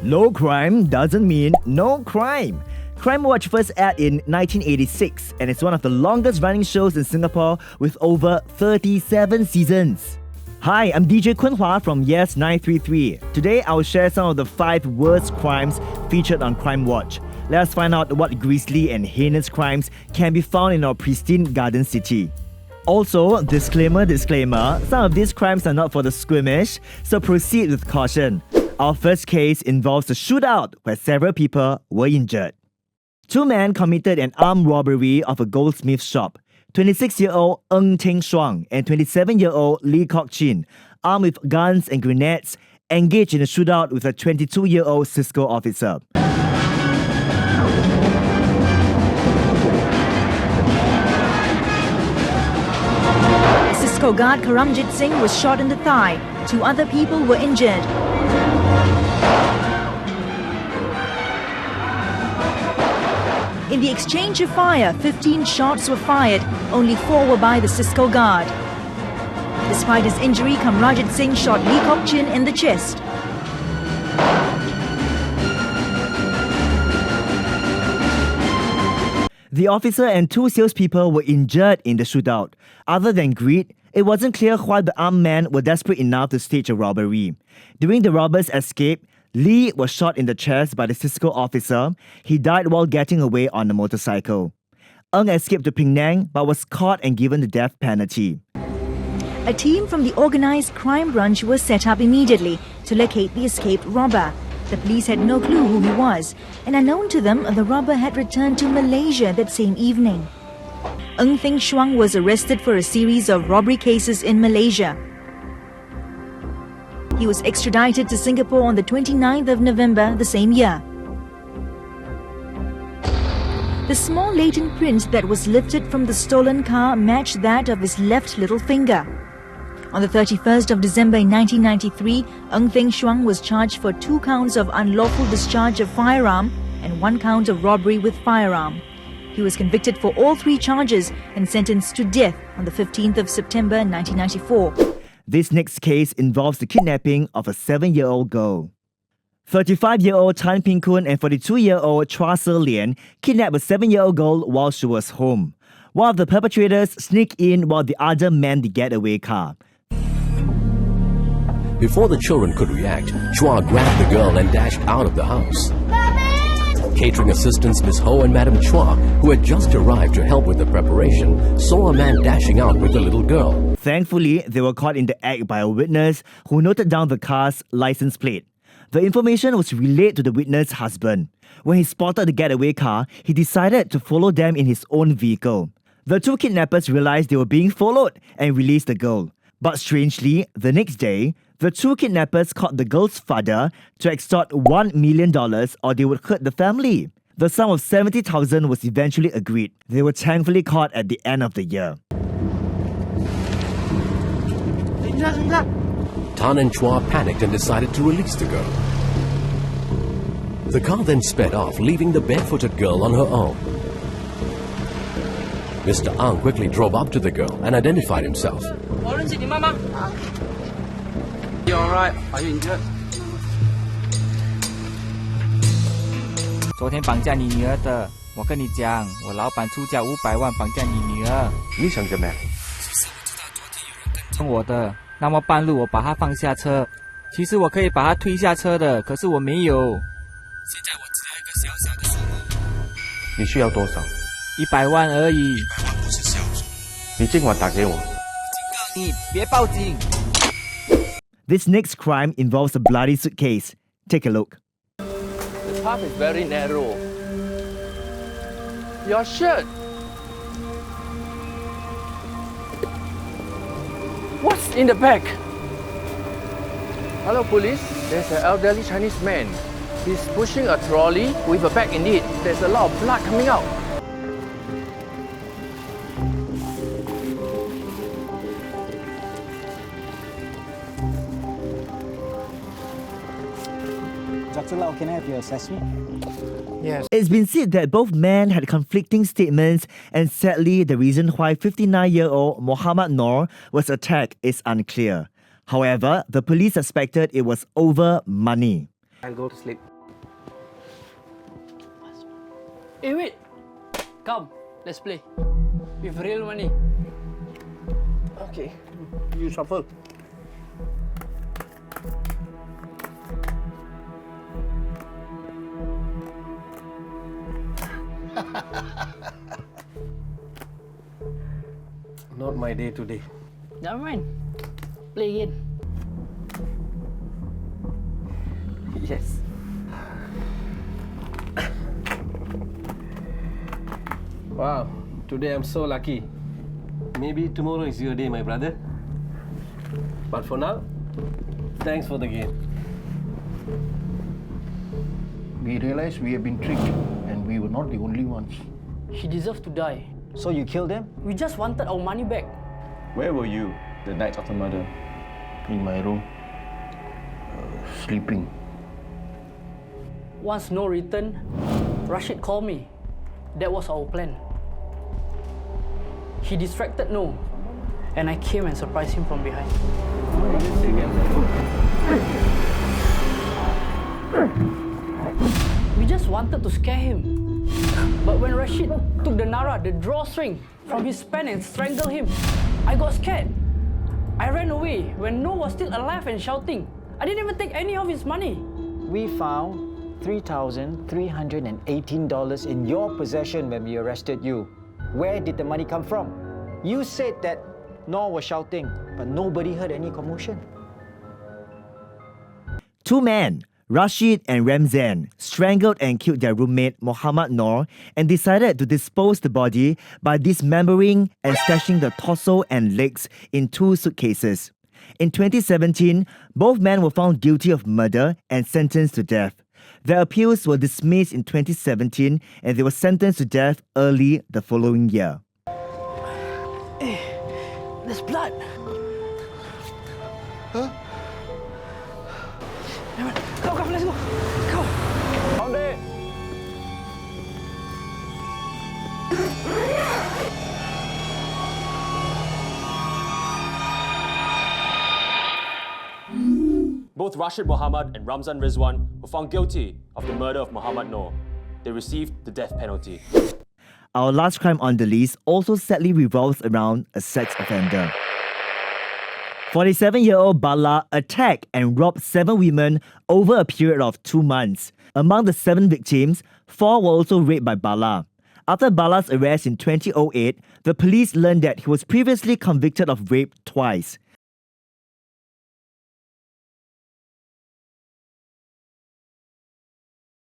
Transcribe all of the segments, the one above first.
Low crime doesn't mean no crime. CrimeWatch first aired in 1986 and it's one of the longest running shows in Singapore with over 37 seasons. Hi, I'm DJ Kunhua from Yes 933. Today I'll share some of the 5 worst crimes featured on CrimeWatch. Let's find out what grisly and heinous crimes can be found in our pristine garden city. Also, disclaimer, some of these crimes are not for the squeamish, so proceed with caution. Our first case involves a shootout where several people were injured. 2 men committed an armed robbery of a goldsmith shop. 26-year-old Ng Teng Shuang and 27-year-old Lee Kok Chin, armed with guns and grenades, engaged in a shootout with a 22-year-old Cisco officer. Cisco guard Karamjit Singh was shot in the thigh. 2 other people were injured. In the exchange of fire, 15 shots were fired. Only 4 were by the Cisco guard. Despite his injury, Kamrajit Singh shot Lee Kok Chin in the chest. The officer and 2 salespeople were injured in the shootout. Other than greed, it wasn't clear why the armed men were desperate enough to stage a robbery. During the robbers' escape, Lee was shot in the chest by the Cisco officer. He died while getting away on a motorcycle. Ng escaped to Penang but was caught and given the death penalty. A team from the organised crime branch was set up immediately to locate the escaped robber. The police had no clue who he was, and unknown to them, the robber had returned to Malaysia that same evening. Ng Teng Shuang was arrested for a series of robbery cases in Malaysia. He was extradited to Singapore on the 29th of November the same year. The small latent print that was lifted from the stolen car matched that of his left little finger. On the 31st of December 1993, Ng Teng Shuang was charged for 2 counts of unlawful discharge of firearm and 1 count of robbery with firearm. He was convicted for all 3 charges and sentenced to death on the 15th of September 1994. This next case involves the kidnapping of a 7-year-old girl. 35-year-old Tan Ping Kun and 42-year-old Chua Se Lian kidnapped a 7-year-old girl while she was home. One of the perpetrators sneaked in while the other manned the getaway car. Before the children could react, Chua grabbed the girl and dashed out of the house. Catering assistants Miss Ho and Madam Chua, who had just arrived to help with the preparation, saw a man dashing out with the little girl. Thankfully, they were caught in the act by a witness who noted down the car's license plate. The information was relayed to the witness' husband. When he spotted the getaway car, he decided to follow them in his own vehicle. The 2 kidnappers realized they were being followed and released the girl. But strangely, the next day, the 2 kidnappers caught the girl's father to extort $1 million or they would hurt the family. The sum of $70,000 was eventually agreed. They were thankfully caught at the end of the year. Tan and Chua panicked and decided to release the girl. The car then sped off, leaving the barefooted girl on her own. Mr. Ang quickly drove up to the girl and identified himself. You alright? Are you injured? 昨天绑架你女儿的，我跟你讲，我老板出价500万绑架你女儿。你想怎么样？其实我知道昨天有人跟踪我的，那么半路我把他放下车。其实我可以把他推下车的，可是我没有。现在我只要一个小小的数目。你需要多少？100万而已。100万不是小数。你今晚打给我。我警告你，别报警。This next crime involves a bloody suitcase. Take a look. The path is very narrow. Your shirt. What's in the bag? Hello, police. There's an elderly Chinese man. He's pushing a trolley with a bag in it. There's a lot of blood coming out. Dr. Lau, can I have your assessment? Yes. It's been said that both men had conflicting statements, and sadly, the reason why 59-year-old Muhammad Noor was attacked is unclear. However, the police suspected it was over money. I'll go to sleep. Hey, wait! Come, let's play. With real money. Okay, you shuffle. Not my day today. Never mind. Play again. Yes. Wow, today I'm so lucky. Maybe tomorrow is your day, my brother. But for now, thanks for the game. We realized we have been tricked and we were not the only ones. He deserved to die. So you killed him? We just wanted our money back. Where were you the night of the murder? In my room, sleeping. Once no return, Rashid called me. That was our plan. He distracted No, and I came and surprised him from behind. We just wanted to scare him. But when Rashid took the Nara, the drawstring, from his pen and strangled him, I got scared. I ran away when No was still alive and shouting. I didn't even take any of his money. We found $3,318 in your possession when we arrested you. Where did the money come from? You said that Noor was shouting, but nobody heard any commotion. Two men, Rashid and Ramzan, strangled and killed their roommate Muhammad Noor and decided to dispose the body by dismembering and stashing the torso and legs in 2 suitcases. In 2017, both men were found guilty of murder and sentenced to death. Their appeals were dismissed in 2017 and they were sentenced to death early the following year. There's blood. Huh? Come, let's go. Come. Found it! Both Rashid Mohammed and Ramzan Rizwan were found guilty of the murder of Muhammad Noor. They received the death penalty. Our last crime on the list also sadly revolves around a sex offender. 47-year-old Bala attacked and robbed 7 women over a period of 2 months. Among the 7 victims, 4 were also raped by Bala. After Bala's arrest in 2008, the police learned that he was previously convicted of rape twice.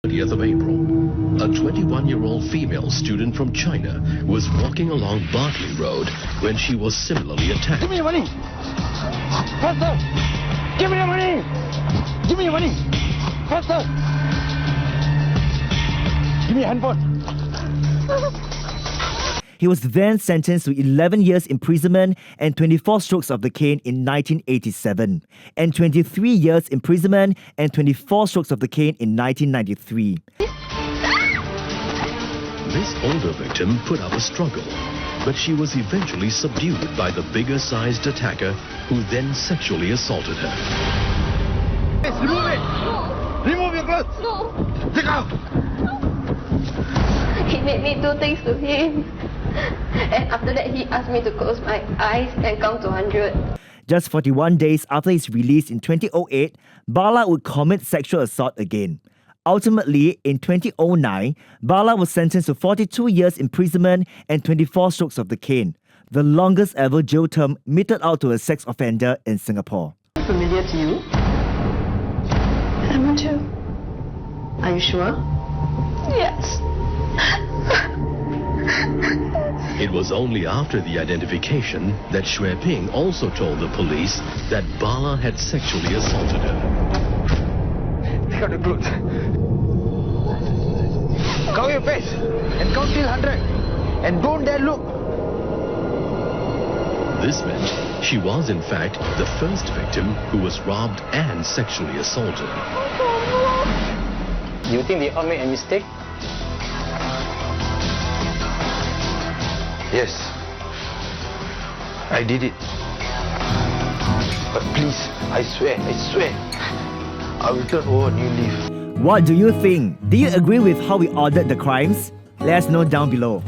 On the 30th of April, a 21-year-old female student from China was walking along Bartley Road when she was similarly attacked. Give me your money! Faster! Give me your money! Give me your money! Faster! Give me your handphone! He was then sentenced to 11 years imprisonment and 24 strokes of the cane in 1987, and 23 years imprisonment and 24 strokes of the cane in 1993. This older victim put up a struggle, but she was eventually subdued by the bigger-sized attacker who then sexually assaulted her. Remove it! Remove your clothes! No. Take out! He made me do things to him. And after that, he asked me to close my eyes and count to 100. Just 41 days after his release in 2008, Bala would commit sexual assault again. Ultimately, in 2009, Bala was sentenced to 42 years imprisonment and 24 strokes of the cane, the longest ever jail term meted out to a sex offender in Singapore. Familiar to you? I'm not sure. Are you sure? Yes. It was only after the identification that Xue Ping also told the police that Bala had sexually assaulted her. Take out the clothes. Cover your face and count till 100. And don't dare look. This meant she was in fact the first victim who was robbed and sexually assaulted. You think they all made a mistake? Yes. I did it. But please, I swear, I will turn over a new leaf. What do you think? Do you agree with how we ordered the crimes? Let us know down below.